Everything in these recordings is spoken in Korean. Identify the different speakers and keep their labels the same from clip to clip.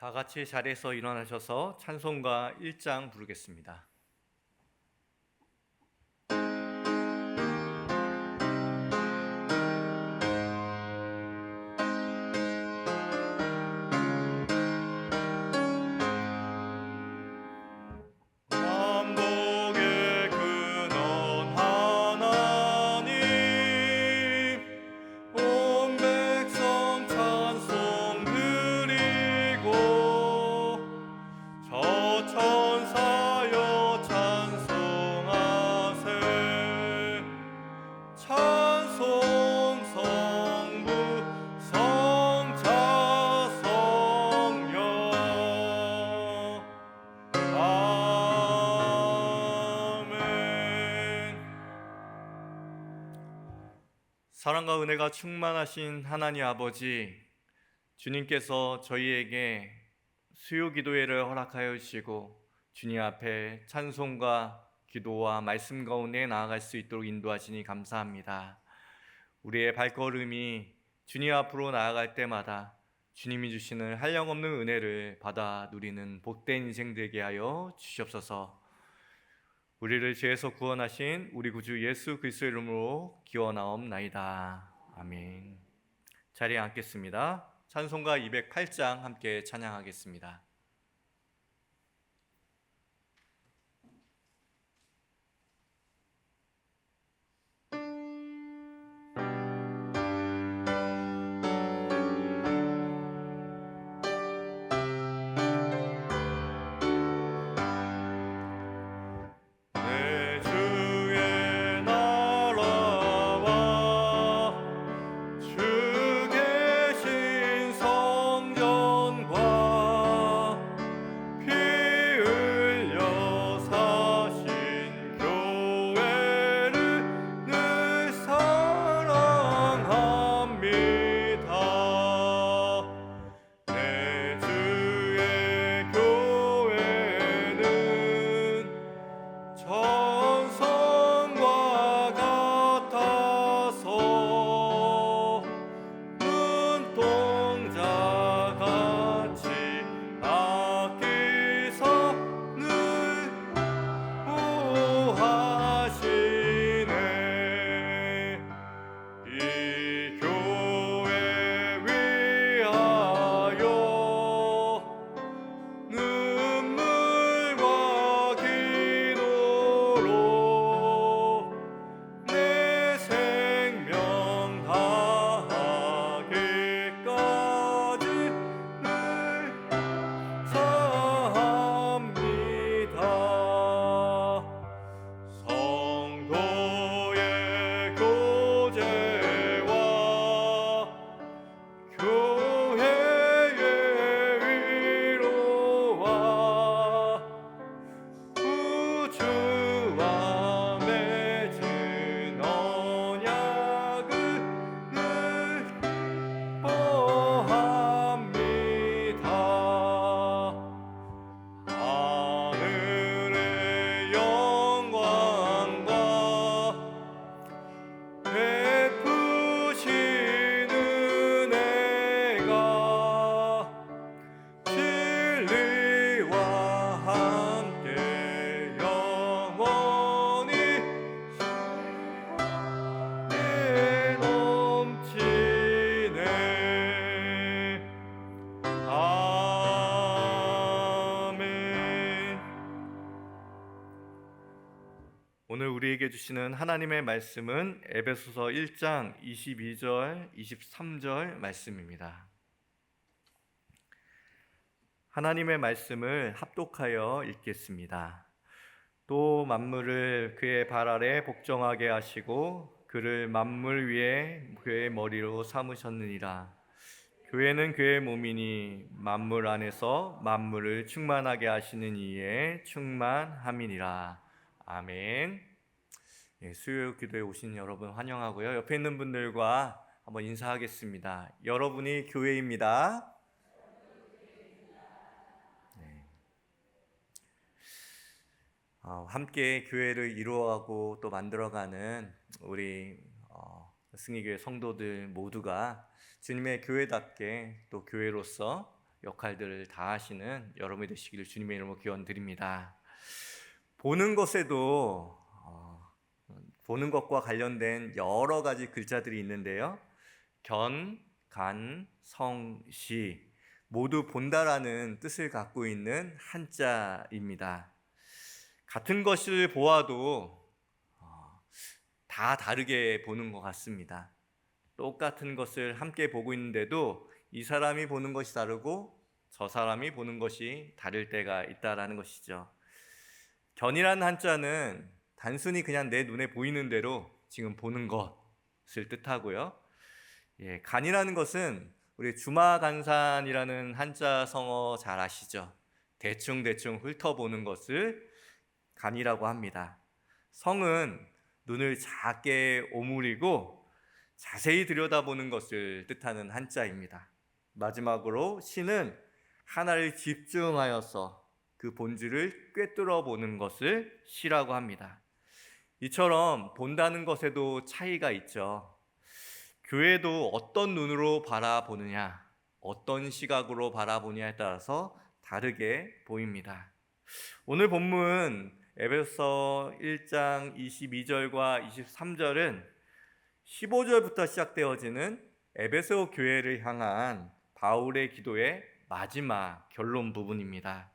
Speaker 1: 다 같이 자리에서 일어나셔서 찬송가 1장 부르겠습니다. 만복의 근원 하나님, 온 백성 찬송 드리고 저 천사여 찬송하세. 찬송 성부 성자 성령. 아멘. 사랑과 은혜가 충만하신 하나님 아버지, 주님께서 저희에게 수요 기도회를 허락하여 주시고 주님 앞에 찬송과 기도와 말씀 가운데 나아갈 수 있도록 인도하시니 감사합니다. 우리의 발걸음이 주님 앞으로 나아갈 때마다 주님이 주시는 한량없는 은혜를 받아 누리는 복된 인생 되게 하여 주시옵소서. 우리를 죄에서 구원하신 우리 구주 예수 그리스도의 이름으로 기원하옵나이다. 아멘. 자리에 앉겠습니다. 찬송가 208장 함께 찬양하겠습니다. 내 주의 나라와 주 계신 성전과 피 흘려 사신 교회를 늘 사랑합니다. 내 주의 교회는 전성과 같아서 눈동자같이 아끼사 늘 보호하시네. 이 교회 위하여 눈물과 기도로 내 생명 다하기까지 늘 사합니다. 성도의 교제와 교회의 위로와 우주와 맺은 언약을 늘 보합니다. 하늘의 영광과 베푸신 은혜가 진리와 함께 영원히 넘치네. 아멘. 오늘 우리에게 주시는 하나님의 말씀은 에베소서 1장 22절, 23절 말씀입니다. 하나님의 말씀을 합독하여 읽겠습니다. 또 만물을 그의 발 아래 복종하게 하시고 그를 만물 위에 그의 머리로 삼으셨느니라. 교회는 그의 몸이니 만물 안에서 만물을 충만하게 하시는 이에 충만함이니라. 아멘. 수요 기도에 오신 여러분 환영하고요. 옆에 있는 분들과 한번 인사하겠습니다. 여러분이 교회입니다. 함께 교회를 이루어가고 또 만들어가는 우리 승리교회 성도들 모두가 주님의 교회답게 또 교회로서 역할들을 다 하시는 여러분이 되시기를 주님의 이름으로 기원드립니다. 보는 것에도 보는 것과 관련된 여러 가지 글자들이 있는데요. 견, 간, 성, 시 모두 본다라는 뜻을 갖고 있는 한자입니다. 같은 것을 보아도 다 다르게 보는 것 같습니다. 똑같은 것을 함께 보고 있는데도 이 사람이 보는 것이 다르고 저 사람이 보는 것이 다를 때가 있다라는 것이죠. 견이라는 한자는 단순히 그냥 내 눈에 보이는 대로 지금 보는 것을 뜻하고요. 간이라는 것은 우리 주마간산이라는 한자 성어 잘 아시죠? 대충 훑어보는 것을 간이라고 합니다. 성은 눈을 작게 오므리고 자세히 들여다보는 것을 뜻하는 한자입니다. 마지막으로 시는 하나를 집중하여서 그 본질을 꿰뚫어 보는 것을 시라고 합니다. 이처럼 본다는 것에도 차이가 있죠. 교회도 어떤 눈으로 바라보느냐, 어떤 시각으로 바라보느냐에 따라서 다르게 보입니다. 오늘 본문 에베소서 1장 22절과 23절은 15절부터 시작되어지는 에베소 교회를 향한 바울의 기도의 마지막 결론 부분입니다.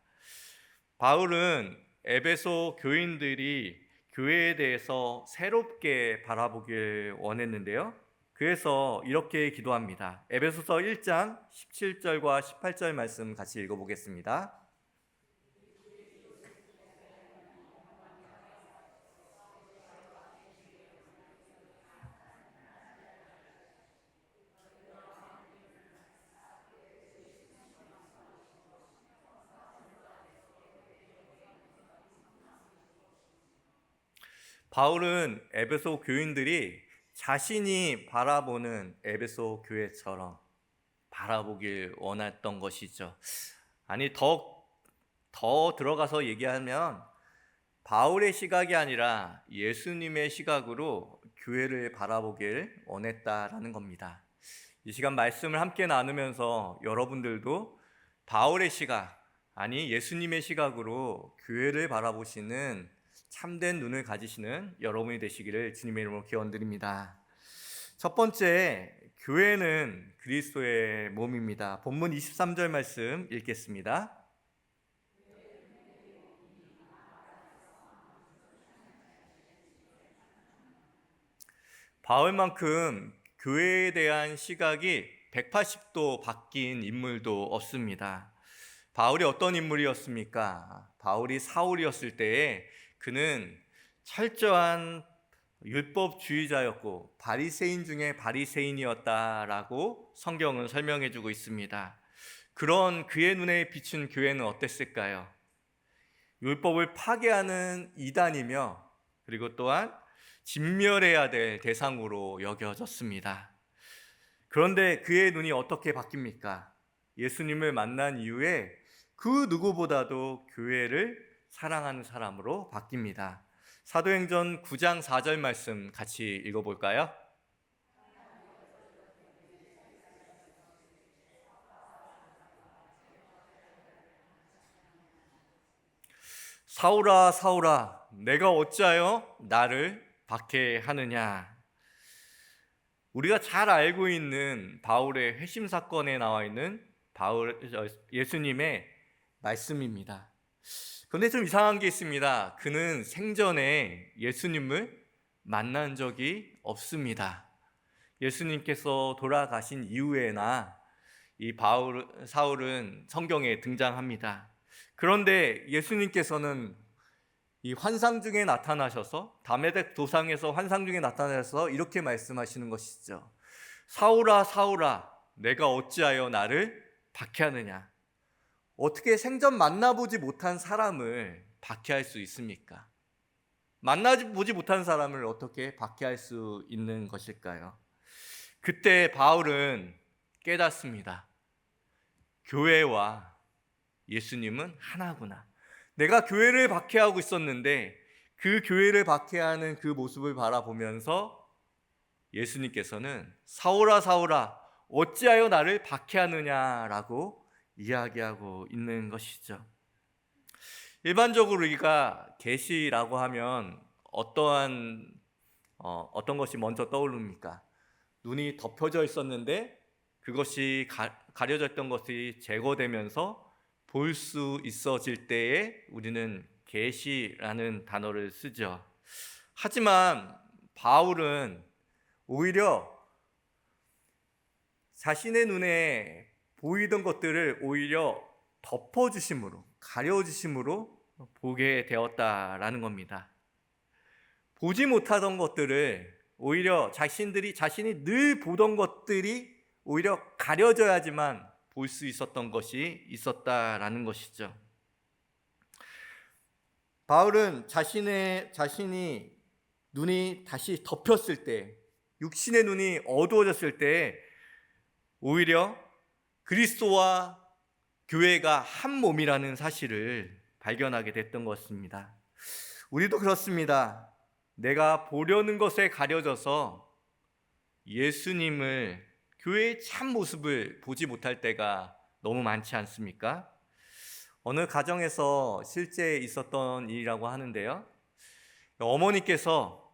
Speaker 1: 바울은 에베소 교인들이 교회에 대해서 새롭게 바라보길 원했는데요. 그래서 이렇게 기도합니다. 에베소서 1장 17절과 18절 말씀 같이 읽어보겠습니다. 바울은 에베소 교인들이 자신이 바라보는 에베소 교회처럼 바라보길 원했던 것이죠. 아니 더 들어가서 얘기하면 바울의 시각이 아니라 예수님의 시각으로 교회를 바라보길 원했다라는 겁니다. 이 시간 말씀을 함께 나누면서 여러분들도 바울의 시각, 아니 예수님의 시각으로 교회를 바라보시는 참된 눈을 가지시는 여러분이 되시기를 주님의 이름으로 기원드립니다. 첫 번째, 교회는 그리스도의 몸입니다. 본문 23절 말씀 읽겠습니다. 바울만큼 교회에 대한 시각이 180도 바뀐 인물도 없습니다. 바울이 어떤 인물이었습니까? 바울이 사울이었을 때에 그는 철저한 율법주의자였고 바리새인 중에 바리새인이었다라고 성경은 설명해 주고 있습니다. 그런 그의 눈에 비춘 교회는 어땠을까요? 율법을 파괴하는 이단이며 그리고 또한 진멸해야 될 대상으로 여겨졌습니다. 그런데 그의 눈이 어떻게 바뀝니까? 예수님을 만난 이후에 그 누구보다도 교회를 사랑하는 사람으로 바뀝니다. 사도행전 9장 4절 말씀 같이 읽어볼까요? 사울아 사울아 내가 어찌하여 나를 박해하느냐. 우리가 잘 알고 있는 바울의 회심 사건에 나와 있는 예수님의 말씀입니다. 그런데 좀 이상한 게 있습니다. 그는 생전에 예수님을 만난 적이 없습니다. 예수님께서 돌아가신 이후에나 이 사울은 성경에 등장합니다. 그런데 예수님께서는 이 환상 중에 나타나셔서 다메섹 도상에서 환상 중에 나타나셔서 이렇게 말씀하시는 것이죠. 사울아 사울아 내가 어찌하여 나를 박해하느냐. 어떻게 생전 만나보지 못한 사람을 박해할 수 있습니까? 만나보지 못한 사람을 어떻게 박해할 수 있는 것일까요? 그때 바울은 깨닫습니다. 교회와 예수님은 하나구나. 내가 교회를 박해하고 있었는데 그 교회를 박해하는 그 모습을 바라보면서 예수님께서는 사울아 사울아 어찌하여 나를 박해하느냐라고 이야기하고 있는 것이죠. 일반적으로 우리가 계시라고 하면 어떤 것이 먼저 떠오릅니까? 눈이 덮여져 있었는데 그것이 가려졌던 것이 제거되면서 볼 수 있어질 때에 우리는 계시라는 단어를 쓰죠. 하지만 바울은 오히려 자신의 눈에 보이던 것들을 오히려 덮어주심으로, 가려주심으로 보게 되었다라는 겁니다. 보지 못하던 것들을 오히려 자신이 늘 보던 것들이 오히려 가려져야지만 볼 수 있었던 것이 있었다라는 것이죠. 바울은 자신이 눈이 다시 덮였을 때, 육신의 눈이 어두워졌을 때 오히려 그리스도와 교회가 한 몸이라는 사실을 발견하게 됐던 것입니다. 우리도 그렇습니다. 내가 보려는 것에 가려져서 예수님을, 교회의 참 모습을 보지 못할 때가 너무 많지 않습니까? 어느 가정에서 실제 있었던 일이라고 하는데요. 어머니께서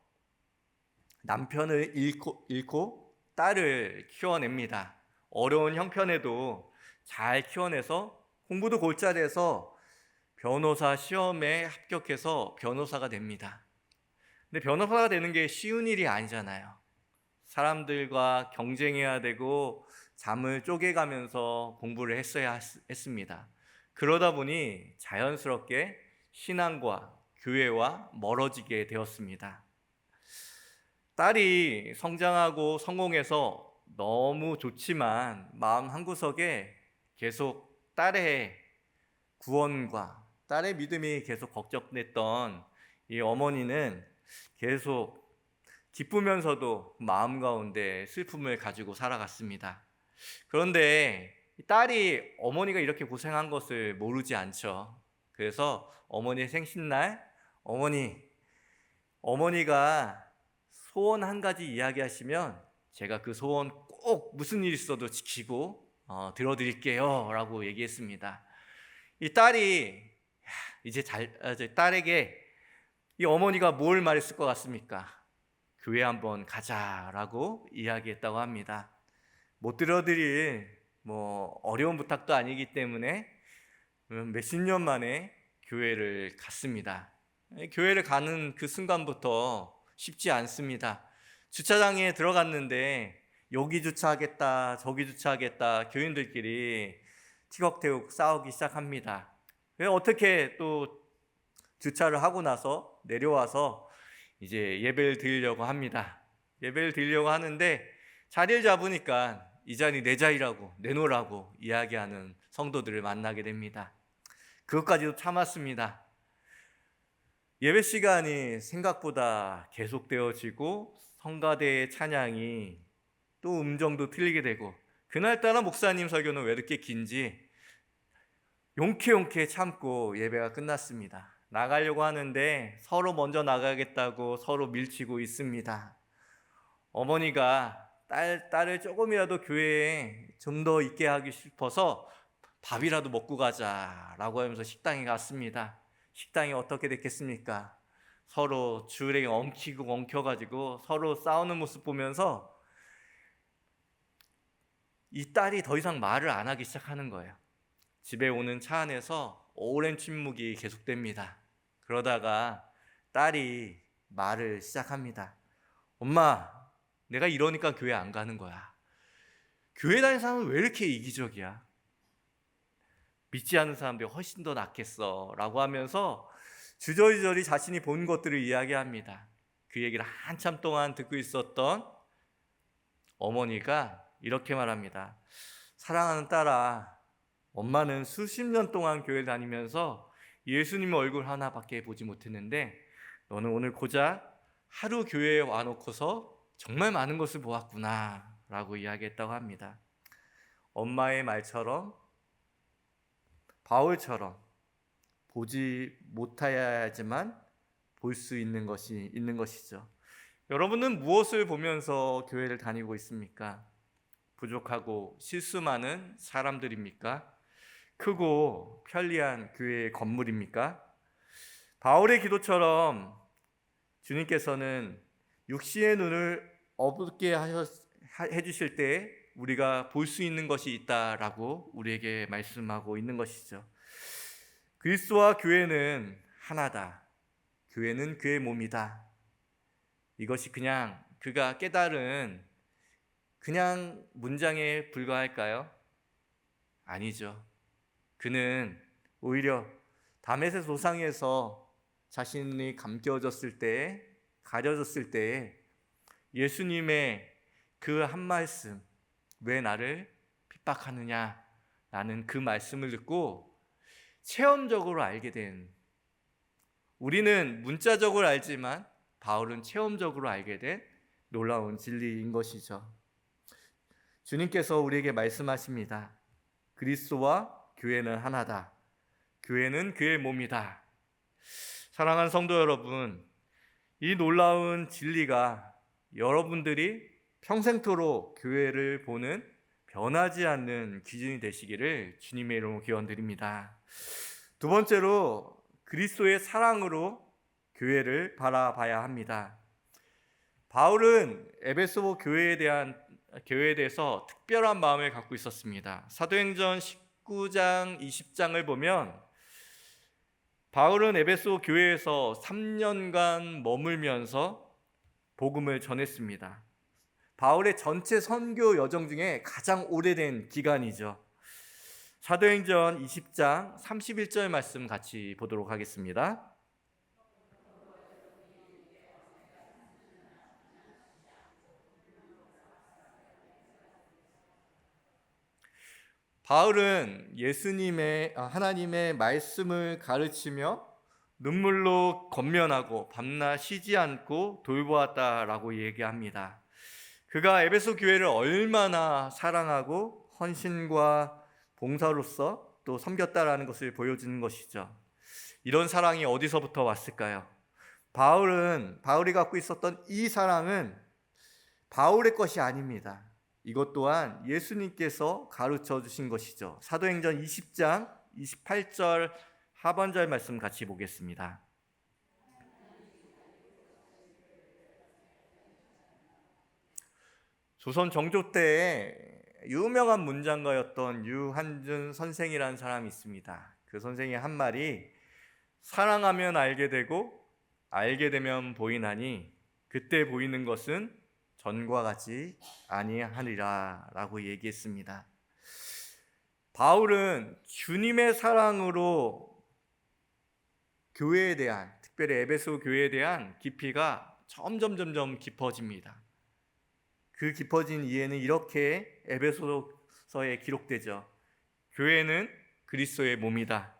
Speaker 1: 남편을 잃고 딸을 키워냅니다. 어려운 형편에도 잘 키워내서 공부도 골자리에서 변호사 시험에 합격해서 변호사가 됩니다. 근데 변호사가 되는 게 쉬운 일이 아니잖아요. 사람들과 경쟁해야 되고 잠을 쪼개가면서 공부를 했어야 했습니다. 그러다 보니 자연스럽게 신앙과 교회와 멀어지게 되었습니다. 딸이 성장하고 성공해서 너무 좋지만 마음 한구석에 계속 딸의 구원과 딸의 믿음이 계속 걱정됐던 이 어머니는 계속 기쁘면서도 마음 가운데 슬픔을 가지고 살아갔습니다. 그런데 딸이 어머니가 이렇게 고생한 것을 모르지 않죠. 그래서 어머니의 생신날 어머니가 소원 한 가지 이야기하시면 제가 그 소원 꼭 무슨 일 있어도 지키고 들어드릴게요 라고 얘기했습니다. 이 딸이 이제 딸에게 이 어머니가 뭘 말했을 것 같습니까? 교회 한번 가자라고 이야기했다고 합니다. 못 들어드릴 어려운 부탁도 아니기 때문에 몇십 년 만에 교회를 갔습니다. 교회를 가는 그 순간부터 쉽지 않습니다. 주차장에 들어갔는데 여기 주차하겠다 저기 주차하겠다 교인들끼리 티격태격 싸우기 시작합니다. 어떻게 또 주차를 하고 나서 내려와서 이제 예배를 드리려고 합니다. 예배를 드리려고 하는데 자리를 잡으니까 이 자리 내 자리라고 내놓으라고 이야기하는 성도들을 만나게 됩니다. 그것까지도 참았습니다. 예배 시간이 생각보다 계속되어지고 성가대의 찬양이 또 음정도 틀리게 되고 그날따라 목사님 설교는 왜 이렇게 긴지 용케 참고 예배가 끝났습니다. 나가려고 하는데 서로 먼저 나가겠다고 서로 밀치고 있습니다. 어머니가 딸을 조금이라도 교회에 좀 더 있게 하기 싶어서 밥이라도 먹고 가자라고 하면서 식당에 갔습니다. 식당이 어떻게 됐겠습니까? 서로 줄에 엉켜가지고 서로 싸우는 모습 보면서 이 딸이 더 이상 말을 안 하기 시작하는 거예요. 집에 오는 차 안에서 오랜 침묵이 계속됩니다. 그러다가 딸이 말을 시작합니다. 엄마, 내가 이러니까 교회 안 가는 거야. 교회 다니는 사람은 왜 이렇게 이기적이야? 믿지 않는 사람들이 훨씬 더 낫겠어 라고 하면서 주저리저리 자신이 본 것들을 이야기합니다. 그 얘기를 한참 동안 듣고 있었던 어머니가 이렇게 말합니다. 사랑하는 딸아, 엄마는 수십 년 동안 교회 다니면서 예수님 얼굴 하나밖에 보지 못했는데 너는 오늘 고작 하루 교회에 와놓고서 정말 많은 것을 보았구나 라고 이야기했다고 합니다. 엄마의 말처럼 바울처럼 보지 못해야지만 볼 수 있는 것이죠. 여러분은 무엇을 보면서 교회를 다니고 있습니까? 부족하고 실수 많은 사람들입니까? 크고 편리한 교회의 건물입니까? 바울의 기도처럼 주님께서는 육신의 눈을 어둡게 해주실 때 우리가 볼 수 있는 것이 있다라고 우리에게 말씀하고 있는 것이죠. 그리스도와 교회는 하나다. 교회는 그의 몸이다. 이것이 그냥 그가 깨달은 그냥 문장에 불과할까요? 아니죠. 그는 오히려 다메섹 도상에서 자신이 가려졌을 때에 예수님의 그 한 말씀, 왜 나를 핍박하느냐 라는 그 말씀을 듣고 체험적으로 알게 된, 우리는 문자적으로 알지만 바울은 체험적으로 알게 된 놀라운 진리인 것이죠. 주님께서 우리에게 말씀하십니다. 그리스도와 교회는 하나다. 교회는 그의 몸이다. 사랑하는 성도 여러분, 이 놀라운 진리가 여러분들이 평생토록 교회를 보는 변하지 않는 기준이 되시기를 주님의 이름으로 기원드립니다. 두 번째로 그리스도의 사랑으로 교회를 바라봐야 합니다. 바울은 에베소 교회에 대해서 특별한 마음을 갖고 있었습니다. 사도행전 19장 20장을 보면 바울은 에베소 교회에서 3년간 머물면서 복음을 전했습니다. 바울의 전체 선교 여정 중에 가장 오래된 기간이죠. 사도행전 20장 31절 말씀 같이 보도록 하겠습니다. 바울은 하나님의 말씀을 가르치며 눈물로 권면하고 밤낮 쉬지 않고 돌보았다라고 얘기합니다. 그가 에베소 교회를 얼마나 사랑하고 헌신과 봉사로서 또 섬겼다라는 것을 보여주는 것이죠. 이런 사랑이 어디서부터 왔을까요? 바울이 갖고 있었던 이 사랑은 바울의 것이 아닙니다. 이것 또한 예수님께서 가르쳐 주신 것이죠. 사도행전 20장 28절 하반절 말씀 같이 보겠습니다. 조선 정조 때에 유명한 문장가였던 유한준 선생이라는 사람이 있습니다. 그 선생의 한 말이 사랑하면 알게 되고 알게 되면 보이나니 그때 보이는 것은 전과 같이 아니하리라 라고 얘기했습니다. 바울은 주님의 사랑으로 교회에 대한, 특별히 에베소 교회에 대한 깊이가 점점 깊어집니다. 그 깊어진 이해는 이렇게 에베소서에 기록되죠. 교회는 그리스도의 몸이다.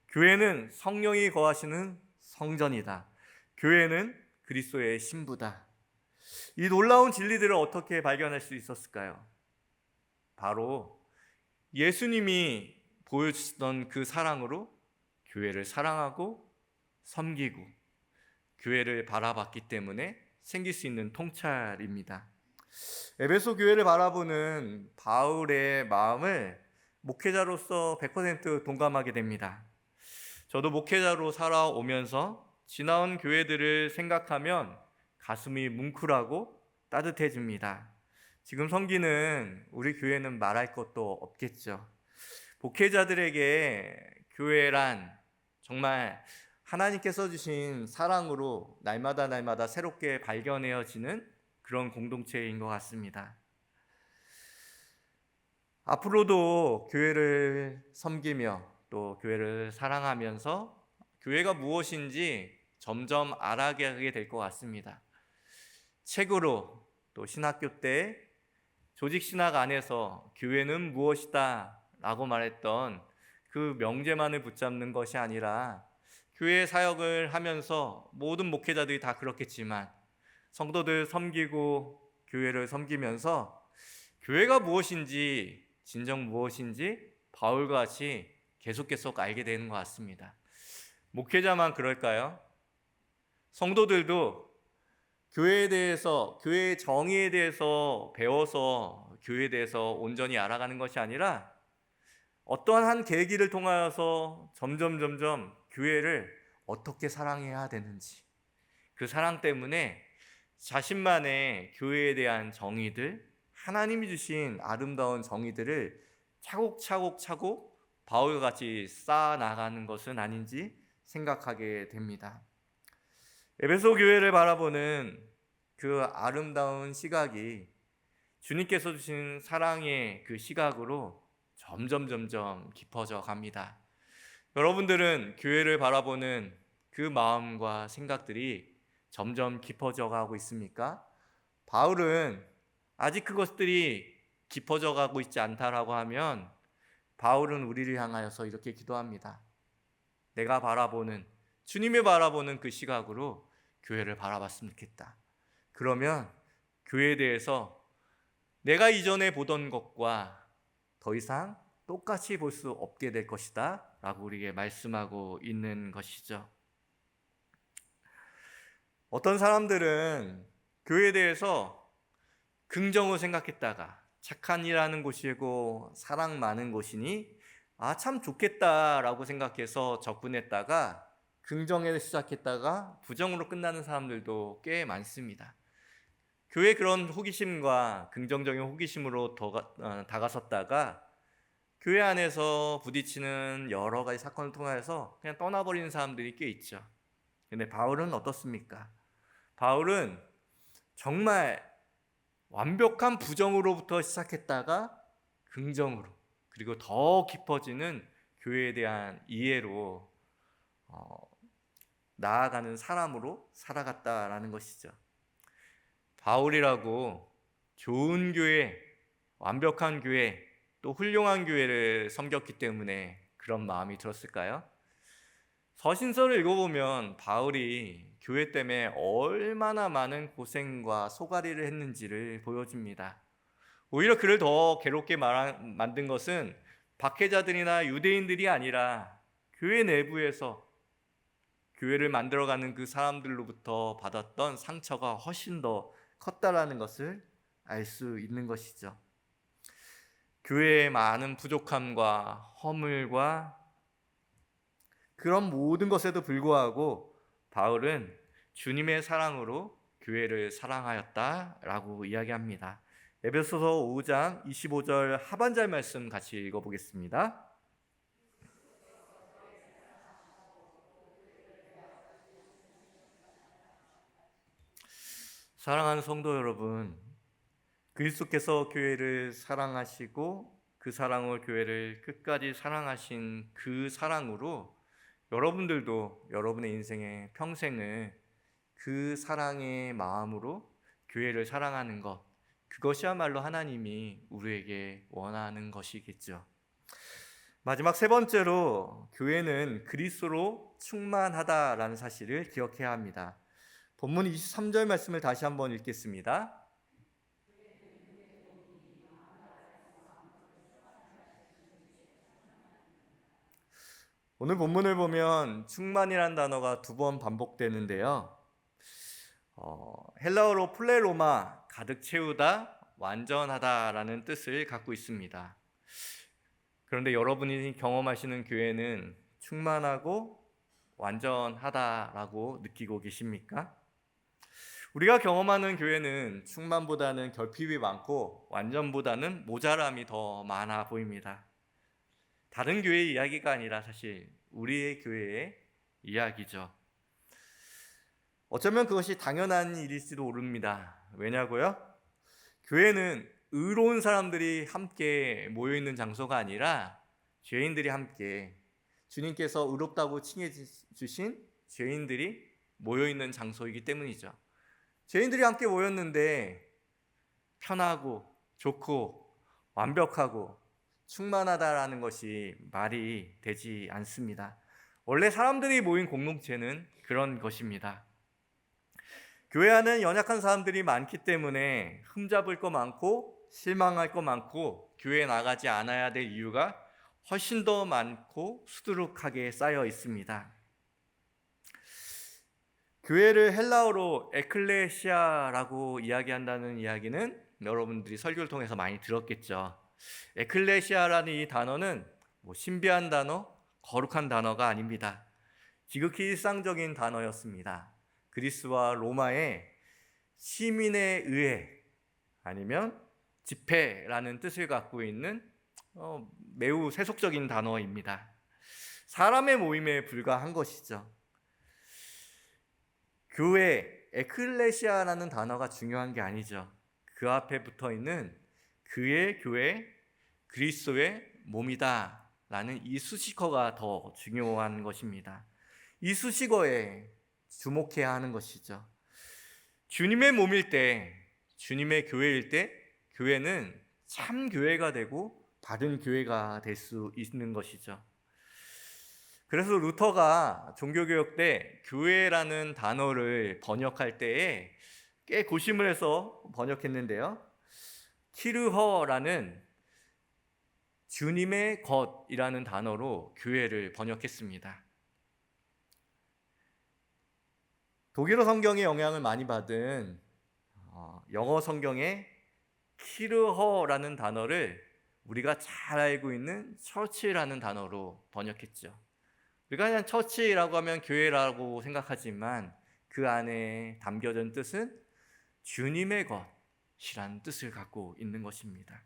Speaker 1: 교회는 성령이 거하시는 성전이다. 교회는 그리스도의 신부다. 이 놀라운 진리들을 어떻게 발견할 수 있었을까요? 바로 예수님이 보여주시던 그 사랑으로 교회를 사랑하고 섬기고 교회를 바라봤기 때문에 생길 수 있는 통찰입니다. 에베소 교회를 바라보는 바울의 마음을 목회자로서 100% 동감하게 됩니다. 저도 목회자로 살아오면서 지나온 교회들을 생각하면 가슴이 뭉클하고 따뜻해집니다. 지금 섬기는 우리 교회는 말할 것도 없겠죠. 목회자들에게 교회란 정말 하나님께서 주신 사랑으로 날마다 새롭게 발견해지는 그런 공동체인 것 같습니다. 앞으로도 교회를 섬기며 또 교회를 사랑하면서 교회가 무엇인지 점점 알아가게 될 것 같습니다. 책으로 또 신학교 때 조직신학 안에서 교회는 무엇이다 라고 말했던 그 명제만을 붙잡는 것이 아니라 교회 사역을 하면서 모든 목회자들이 다 그렇겠지만 성도들 섬기고 교회를 섬기면서 교회가 무엇인지 진정 무엇인지 바울과 같이 계속 알게 되는 것 같습니다. 목회자만 그럴까요? 성도들도 교회에 대해서, 교회의 정의에 대해서 배워서 교회에 대해서 온전히 알아가는 것이 아니라 어떠한 한 계기를 통하여서 점점 교회를 어떻게 사랑해야 되는지, 그 사랑 때문에 자신만의 교회에 대한 정의들, 하나님이 주신 아름다운 정의들을 차곡차곡 바울과 같이 쌓아 나가는 것은 아닌지 생각하게 됩니다. 에베소 교회를 바라보는 그 아름다운 시각이 주님께서 주신 사랑의 그 시각으로 점점 깊어져 갑니다. 여러분들은 교회를 바라보는 그 마음과 생각들이 점점 깊어져 가고 있습니까? 바울은 아직 그것들이 깊어져 가고 있지 않다라고 하면 바울은 우리를 향하여서 이렇게 기도합니다. 내가 바라보는, 주님을 바라보는 그 시각으로 교회를 바라봤으면 좋겠다. 그러면 교회에 대해서 내가 이전에 보던 것과 더 이상 똑같이 볼 수 없게 될 것이다 라고 우리에게 말씀하고 있는 것이죠. 어떤 사람들은 교회에 대해서 긍정을 생각했다가 착한 일 하는 곳이고 사랑 많은 곳이니 참 좋겠다라고 생각해서 접근했다가 긍정에 시작했다가 부정으로 끝나는 사람들도 꽤 많습니다. 교회 그런 호기심과 긍정적인 호기심으로 다가섰다가 교회 안에서 부딪히는 여러 가지 사건을 통해서 그냥 떠나버리는 사람들이 꽤 있죠. 근데 바울은 어떻습니까? 바울은 정말 완벽한 부정으로부터 시작했다가 긍정으로, 그리고 더 깊어지는 교회에 대한 이해로 나아가는 사람으로 살아갔다라는 것이죠. 바울이라고 좋은 교회, 완벽한 교회, 또 훌륭한 교회를 섬겼기 때문에 그런 마음이 들었을까요? 서신서를 읽어보면 바울이 교회 때문에 얼마나 많은 고생과 소가리를 했는지를 보여줍니다. 오히려 그를 더 괴롭게 만든 것은 박해자들이나 유대인들이 아니라 교회 내부에서 교회를 만들어가는 그 사람들로부터 받았던 상처가 훨씬 더 컸다라는 것을 알 수 있는 것이죠. 교회의 많은 부족함과 허물과 그런 모든 것에도 불구하고 바울은 주님의 사랑으로 교회를 사랑하였다라고 이야기합니다. 에베소서 5장 25절 하반절 말씀 같이 읽어보겠습니다. 사랑하는 성도 여러분, 그리스도께서 교회를 사랑하시고 그 사랑으로 교회를 끝까지 사랑하신 그 사랑으로 여러분들도 여러분의 인생의 평생을 그 사랑의 마음으로 교회를 사랑하는 것, 그것이야말로 하나님이 우리에게 원하는 것이겠죠. 마지막 세 번째로 교회는 그리스도로 충만하다라는 사실을 기억해야 합니다. 본문 23절 말씀을 다시 한번 읽겠습니다. 오늘 본문을 보면 충만이라는 단어가 2번 반복되는데요. 헬라어로 플레로마, 가득 채우다, 완전하다라는 뜻을 갖고 있습니다. 그런데 여러분이 경험하시는 교회는 충만하고 완전하다라고 느끼고 계십니까? 우리가 경험하는 교회는 충만보다는 결핍이 많고 완전보다는 모자람이 더 많아 보입니다. 다른 교회의 이야기가 아니라 사실 우리의 교회의 이야기죠. 어쩌면 그것이 당연한 일일지도 모릅니다. 왜냐고요? 교회는 의로운 사람들이 함께 모여있는 장소가 아니라 죄인들이 함께, 주님께서 의롭다고 칭해 주신 죄인들이 모여있는 장소이기 때문이죠. 죄인들이 함께 모였는데 편하고 좋고 완벽하고 충만하다라는 것이 말이 되지 않습니다. 원래 사람들이 모인 공동체는 그런 것입니다. 교회 안에는 연약한 사람들이 많기 때문에 흠잡을 거 많고 실망할 거 많고 교회에 나가지 않아야 될 이유가 훨씬 더 많고 수두룩하게 쌓여 있습니다. 교회를 헬라어로 에클레시아라고 이야기한다는 이야기는 여러분들이 설교를 통해서 많이 들었겠죠. 에클레시아라는 이 단어는 신비한 단어, 거룩한 단어가 아닙니다. 지극히 일상적인 단어였습니다. 그리스와 로마의 시민에 의해 아니면 집회라는 뜻을 갖고 있는 매우 세속적인 단어입니다. 사람의 모임에 불과한 것이죠. 교회, 에클레시아라는 단어가 중요한 게 아니죠. 그 앞에 붙어 있는 그의 교회, 그리스도의 몸이다 라는 이 수식어가 더 중요한 것입니다. 이 수식어에 주목해야 하는 것이죠. 주님의 몸일 때, 주님의 교회일 때 교회는 참 교회가 되고 바른 교회가 될 수 있는 것이죠. 그래서 루터가 종교개혁 때 교회라는 단어를 번역할 때에 꽤 고심을 해서 번역했는데요. 키르허라는 주님의 것이라는 단어로 교회를 번역했습니다. 독일어 성경의 영향을 많이 받은 영어 성경의 키르허라는 단어를 우리가 잘 알고 있는 처치라는 단어로 번역했죠. 우리가 그냥 처치라고 하면 교회라고 생각하지만 그 안에 담겨져 있는 뜻은 주님의 것이라는 뜻을 갖고 있는 것입니다.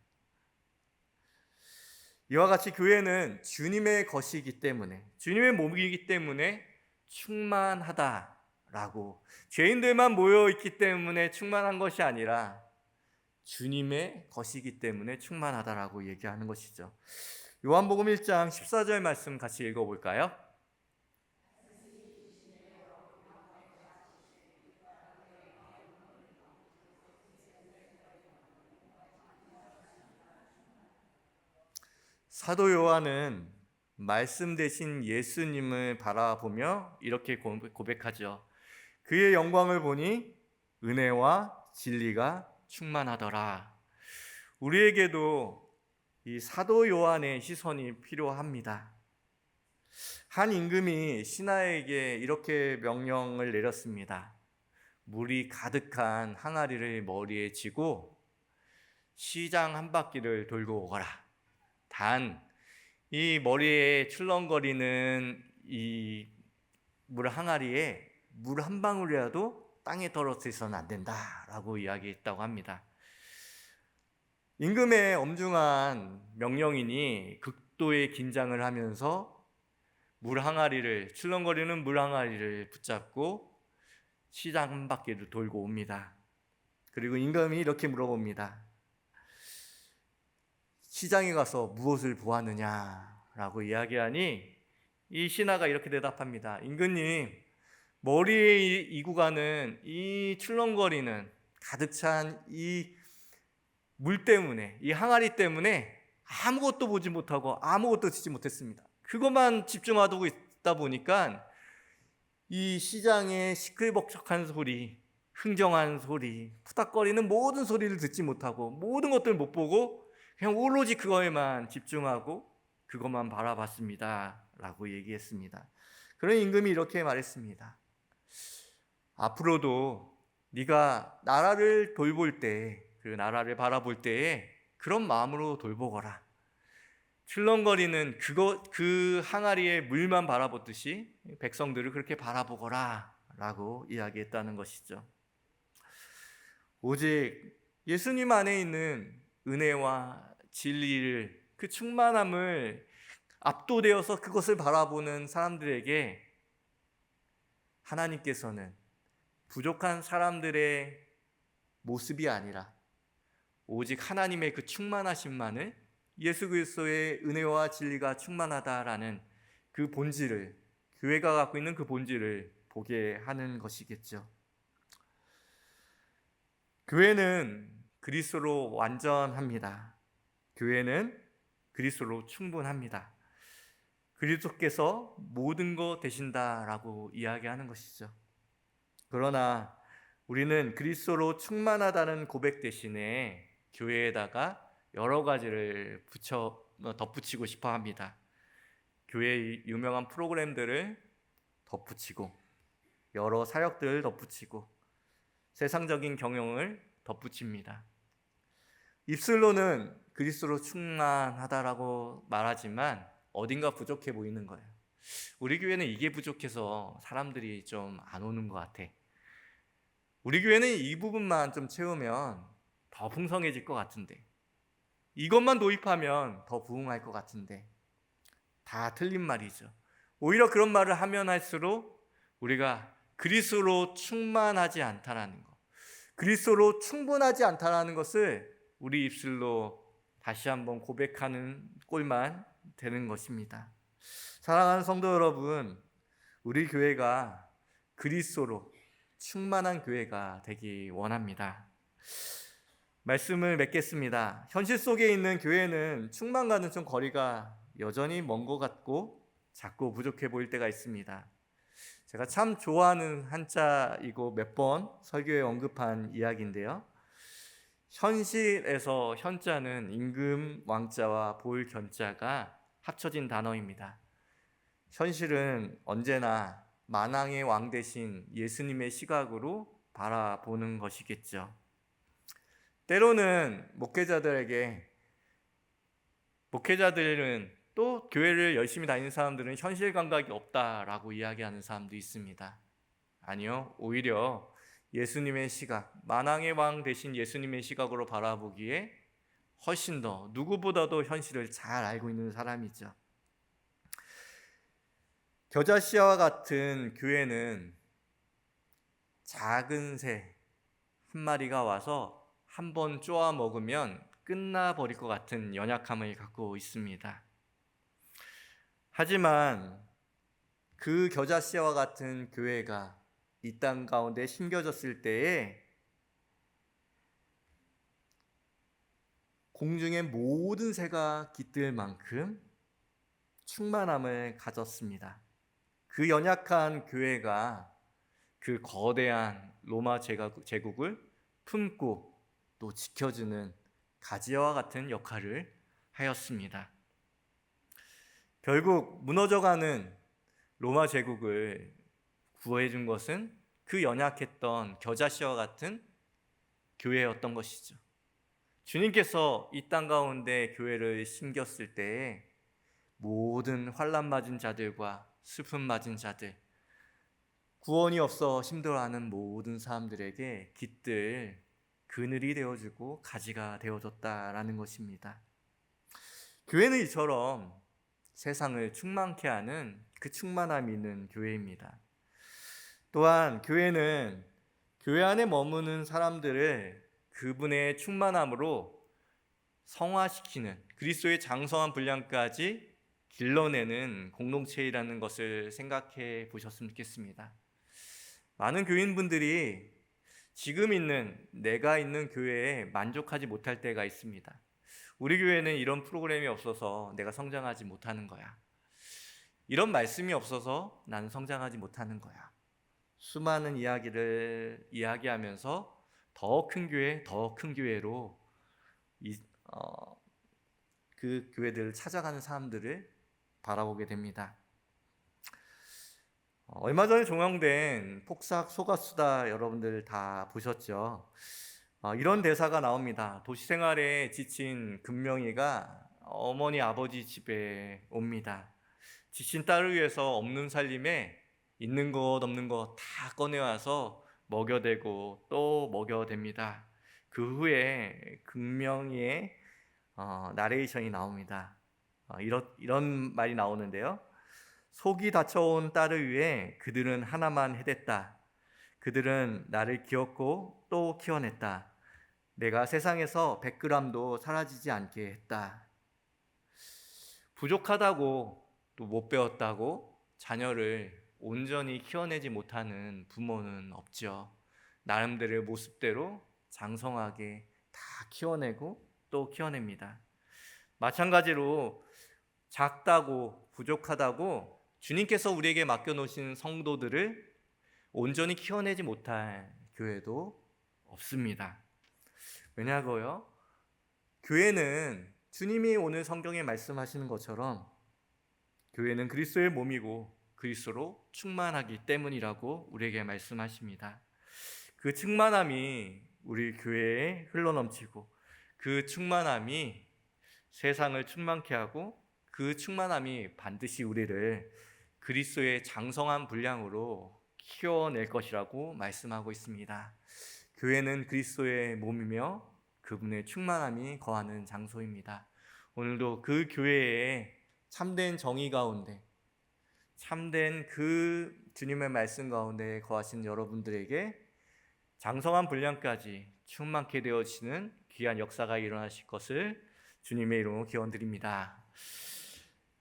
Speaker 1: 이와 같이 교회는 주님의 것이기 때문에, 주님의 몸이기 때문에 충만하다라고, 죄인들만 모여있기 때문에 충만한 것이 아니라 주님의 것이기 때문에 충만하다라고 얘기하는 것이죠. 요한복음 1장 14절 말씀 같이 읽어볼까요? 사도 요한은 말씀 대신 예수님을 바라보며 이렇게 고백하죠. 그의 영광을 보니 은혜와 진리가 충만하더라. 우리에게도 이 사도 요한의 시선이 필요합니다. 한 임금이 신하에게 이렇게 명령을 내렸습니다. 물이 가득한 항아리를 머리에 지고 시장 한 바퀴를 돌고 오거라. 단 이 머리에 출렁거리는 이 물 항아리에 물 한 방울이라도 땅에 떨어뜨려서는 안 된다라고 이야기했다고 합니다. 임금의 엄중한 명령이니 극도의 긴장을 하면서 출렁거리는 물 항아리를 붙잡고 시장 한 바퀴를 돌고 옵니다. 그리고 임금이 이렇게 물어봅니다. 시장에 가서 무엇을 보았느냐라고 이야기하니 이 신하가 이렇게 대답합니다. 임금님, 머리에 이고 가는 이 출렁거리는 가득 찬 이 물 때문에, 이 항아리 때문에 아무것도 보지 못하고 아무것도 듣지 못했습니다. 그것만 집중하고 있다 보니까 이 시장의 시끌벅적한 소리, 흥정한 소리, 푸닥거리는 모든 소리를 듣지 못하고 모든 것들을 못 보고 그냥 오로지 그거에만 집중하고 그것만 바라봤습니다 라고 얘기했습니다. 그런 임금이 이렇게 말했습니다. 앞으로도 네가 나라를 돌볼 때, 그 나라를 바라볼 때에 그런 마음으로 돌보거라. 출렁거리는 그 항아리의 물만 바라보듯이 백성들을 그렇게 바라보거라 라고 이야기했다는 것이죠. 오직 예수님 안에 있는 은혜와 진리를, 그 충만함을 압도되어서 그것을 바라보는 사람들에게 하나님께서는 부족한 사람들의 모습이 아니라 오직 하나님의 그 충만하심만을, 예수 그리스도의 은혜와 진리가 충만하다라는 그 본질을, 교회가 갖고 있는 그 본질을 보게 하는 것이겠죠. 교회는 그리스도로 완전합니다. 교회는 그리스도로 충분합니다. 그리스도께서 모든 것 되신다라고 이야기하는 것이죠. 그러나 우리는 그리스도로 충만하다는 고백 대신에 교회에다가 여러 가지를 덧붙이고 싶어 합니다. 교회의 유명한 프로그램들을 덧붙이고, 여러 사역들을 덧붙이고, 세상적인 경영을 덧붙입니다. 입술로는 그리스도로 충만하다라고 말하지만 어딘가 부족해 보이는 거예요. 우리 교회는 이게 부족해서 사람들이 좀 안 오는 것 같아. 우리 교회는 이 부분만 좀 채우면 더 풍성해질 것 같은데, 이것만 도입하면 더 부흥할 것 같은데, 다 틀린 말이죠. 오히려 그런 말을 하면 할수록 우리가 그리스도로 충만하지 않다라는 것, 그리스도로 충분하지 않다라는 것을 우리 입술로 다시 한번 고백하는 꼴만 되는 것입니다. 사랑하는 성도 여러분, 우리 교회가 그리스도로 충만한 교회가 되기 원합니다. 말씀을 맺겠습니다. 현실 속에 있는 교회는 충만과는 좀 거리가 여전히 먼 것 같고 자꾸 부족해 보일 때가 있습니다. 제가 참 좋아하는 한자이고 몇 번 설교에 언급한 이야기인데요. 현실에서 현자는 임금 왕자와 볼 견자가 합쳐진 단어입니다. 현실은 언제나 만왕의 왕 대신 예수님의 시각으로 바라보는 것이겠죠. 때로는 목회자들은 또 교회를 열심히 다니는 사람들은 현실 감각이 없다라고 이야기하는 사람도 있습니다. 아니요, 오히려 예수님의 시각, 만왕의 왕 대신 예수님의 시각으로 바라보기에 훨씬 더 누구보다도 현실을 잘 알고 있는 사람이죠. 겨자씨와 같은 교회는 작은 새 한 마리가 와서 한 번 쪼아 먹으면 끝나버릴 것 같은 연약함을 갖고 있습니다. 하지만 그 겨자씨와 같은 교회가 이 땅 가운데 심겨졌을 때에 공중의 모든 새가 깃들 만큼 충만함을 가졌습니다. 그 연약한 교회가 그 거대한 로마 제국을 품고 또 지켜주는 가지와 같은 역할을 하였습니다. 결국 무너져가는 로마 제국을 구해준 것은 그 연약했던 겨자씨와 같은 교회였던 것이죠. 주님께서 이 땅 가운데 교회를 심겼을 때에 모든 환난 맞은 자들과 슬픔 맞은 자들, 구원이 없어 힘들어하는 모든 사람들에게 깃들 그늘이 되어주고 가지가 되어줬다라는 것입니다. 교회는 이처럼 세상을 충만케 하는 그 충만함이 있는 교회입니다. 또한 교회는 교회 안에 머무는 사람들을 그분의 충만함으로 성화시키는, 그리스도의 장성한 분량까지 길러내는 공동체이라는 것을 생각해 보셨으면 좋겠습니다. 많은 교인분들이 지금 내가 있는 교회에 만족하지 못할 때가 있습니다. 우리 교회는 이런 프로그램이 없어서 내가 성장하지 못하는 거야. 이런 말씀이 없어서 나는 성장하지 못하는 거야. 수많은 이야기를 이야기하면서 더 큰 교회로 그 교회들을 찾아가는 사람들을 바라보게 됩니다. 얼마 전에 종영된 폭삭 소가수다 여러분들 다 보셨죠? 이런 대사가 나옵니다. 도시생활에 지친 금명이가 어머니 아버지 집에 옵니다. 지친 딸을 위해서 없는 살림에 있는 것 없는 것 다 꺼내와서 먹여대고 또 먹여댑니다. 그 후에 금명이의 나레이션이 나옵니다. 이런 말이 나오는데요. 속이 다쳐온 딸을 위해 그들은 하나만 해댔다. 그들은 나를 키웠고 또 키워냈다. 내가 세상에서 100g도 사라지지 않게 했다. 부족하다고 또 못 배웠다고 자녀를 온전히 키워내지 못하는 부모는 없죠. 나름대로의 모습대로 장성하게 다 키워내고 또 키워냅니다. 마찬가지로 작다고 부족하다고 주님께서 우리에게 맡겨놓으신 성도들을 온전히 키워내지 못할 교회도 없습니다. 왜냐고요? 교회는 주님이 오늘 성경에 말씀하시는 것처럼 교회는 그리스도의 몸이고 그리스도로 충만하기 때문이라고 우리에게 말씀하십니다. 그 충만함이 우리 교회에 흘러넘치고 그 충만함이 세상을 충만케 하고 그 충만함이 반드시 우리를 그리스도의 장성한 분량으로 키워낼 것이라고 말씀하고 있습니다. 교회는 그리스도의 몸이며 그분의 충만함이 거하는 장소입니다. 오늘도 그 교회에 참된 정의 가운데, 참된 그 주님의 말씀 가운데 거하시는 여러분들에게 장성한 분량까지 충만케 되어지는 귀한 역사가 일어나실 것을 주님의 이름으로 기원드립니다.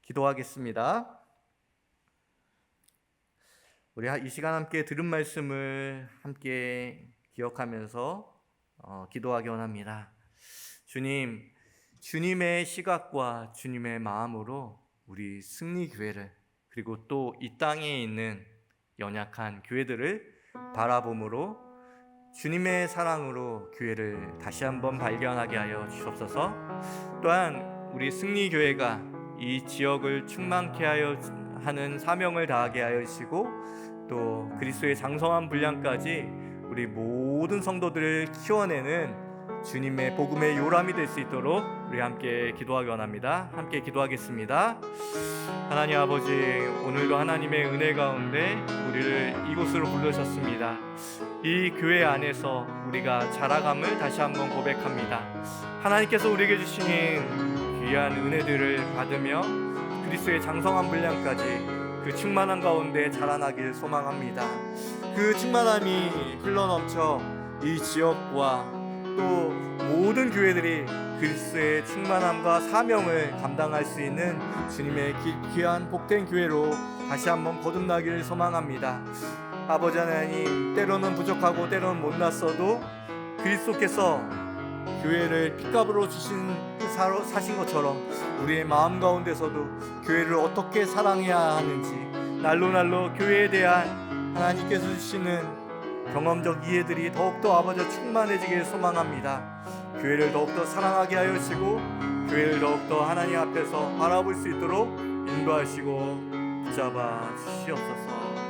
Speaker 1: 기도하겠습니다. 우리 이 시간 함께 들은 말씀을 함께 기억하면서 기도하기 원합니다. 주님, 주님의 시각과 주님의 마음으로 우리 승리교회를, 그리고 또 이 땅에 있는 연약한 교회들을 바라봄으로 주님의 사랑으로 교회를 다시 한번 발견하게 하여 주옵소서. 또한 우리 승리교회가 이 지역을 충만케 하여 하는 사명을 다하게 하여 주시고, 또 그리스도의 장성한 분량까지 우리 모든 성도들을 키워내는 주님의 복음의 요람이 될 수 있도록 우리 함께 기도하기 원합니다. 함께 기도하겠습니다. 하나님 아버지, 오늘도 하나님의 은혜 가운데 우리를 이곳으로 부르셨습니다. 이 교회 안에서 우리가 자라감을 다시 한번 고백합니다. 하나님께서 우리에게 주신 귀한 은혜들을 받으며 그리스도의 장성한 분량까지 그 충만한 가운데 자라나길 소망합니다. 그 충만함이 흘러넘쳐 이 지역과 또 모든 교회들이 그리스도의 충만함과 사명을 감당할 수 있는 주님의 귀한 복된 교회로 다시 한번 거듭나기를 소망합니다. 아버지 하나님, 때로는 부족하고 때로는 못났어도 그리스도께서 교회를 핏값으로 사신 것처럼 우리의 마음 가운데서도 교회를 어떻게 사랑해야 하는지 날로 교회에 대한 하나님께서 주시는 경험적 이해들이 더욱더 아버지 충만해지길 소망합니다. 교회를 더욱더 사랑하게 하여 주시고 교회를 더욱더 하나님 앞에서 바라볼 수 있도록 인도하시고 붙잡아 주시옵소서.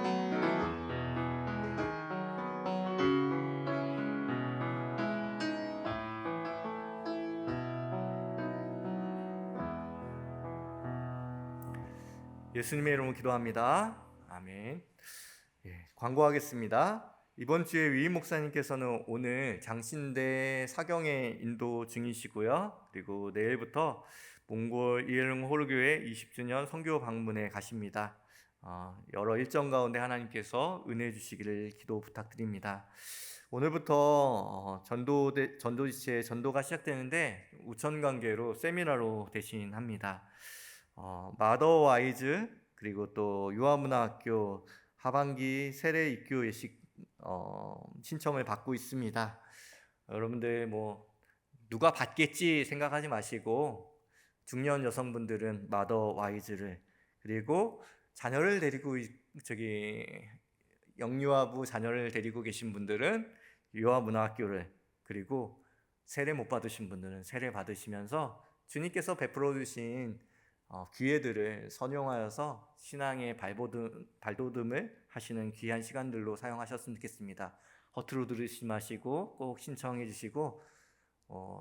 Speaker 1: 예수님의 이름으로 기도합니다. 아멘. 광고하겠습니다. 이번 주에 위임 목사님께서는 오늘 장신대 사경에 인도 중이시고요. 그리고 내일부터 몽골 이엘릉호르교회 20주년 선교 방문에 가십니다. 여러 일정 가운데 하나님께서 은혜 주시기를 기도 부탁드립니다. 오늘부터 전도지체 전도가 시작되는데 우천 관계로 세미나로 대신합니다. 마더와이즈 그리고 또 유아문화학교 하반기 세례 입교 예식 신청을 받고 있습니다. 여러분들 누가 받겠지 생각하지 마시고 중년 여성분들은 마더와이즈를, 그리고 자녀를 데리고 영유아부 자녀를 데리고 계신 분들은 유아문화학교를, 그리고 세례 못 받으신 분들은 세례 받으시면서 주님께서 베풀어 주신 기회들을 선용하여서 신앙의 발돋움을 하시는 귀한 시간들로 사용하셨으면 좋겠습니다. 허투루 들으시지 마시고 꼭 신청해 주시고,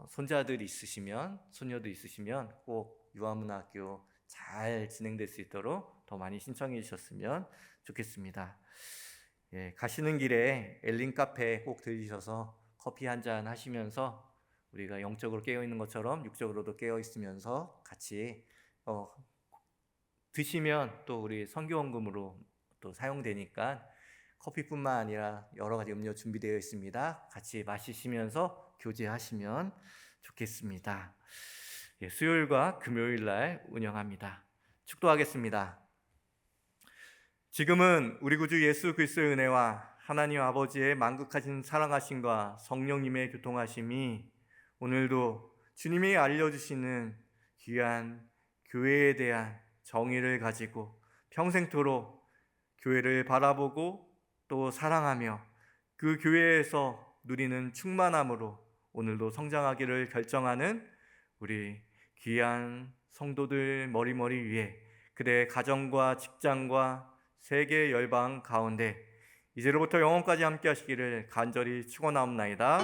Speaker 1: 손자들 있으시면 손녀들 있으시면 꼭 유아문화학교 잘 진행될 수 있도록 더 많이 신청해 주셨으면 좋겠습니다. 가시는 길에 엘린 카페 꼭 들리셔서 커피 한잔 하시면서 우리가 영적으로 깨어있는 것처럼 육적으로도 깨어있으면서 같이 드시면 또 우리 선교원금으로 또 사용되니까 커피뿐만 아니라 여러 가지 음료 준비되어 있습니다. 같이 마시시면서 교제하시면 좋겠습니다. 수요일과 금요일 날 운영합니다. 축도하겠습니다. 지금은 우리 구주 예수 그리스도의 은혜와 하나님 아버지의 만극하신 사랑하심과 성령님의 교통하심이 오늘도 주님이 알려주시는 귀한 교회에 대한 정의를 가지고 평생토록 교회를 바라보고 또 사랑하며 그 교회에서 누리는 충만함으로 오늘도 성장하기를 결정하는 우리 귀한 성도들 머리머리 위에 그대의 가정과 직장과 세계 열방 가운데 이제로부터 영원까지 함께 하시기를 간절히 축원하옵나이다.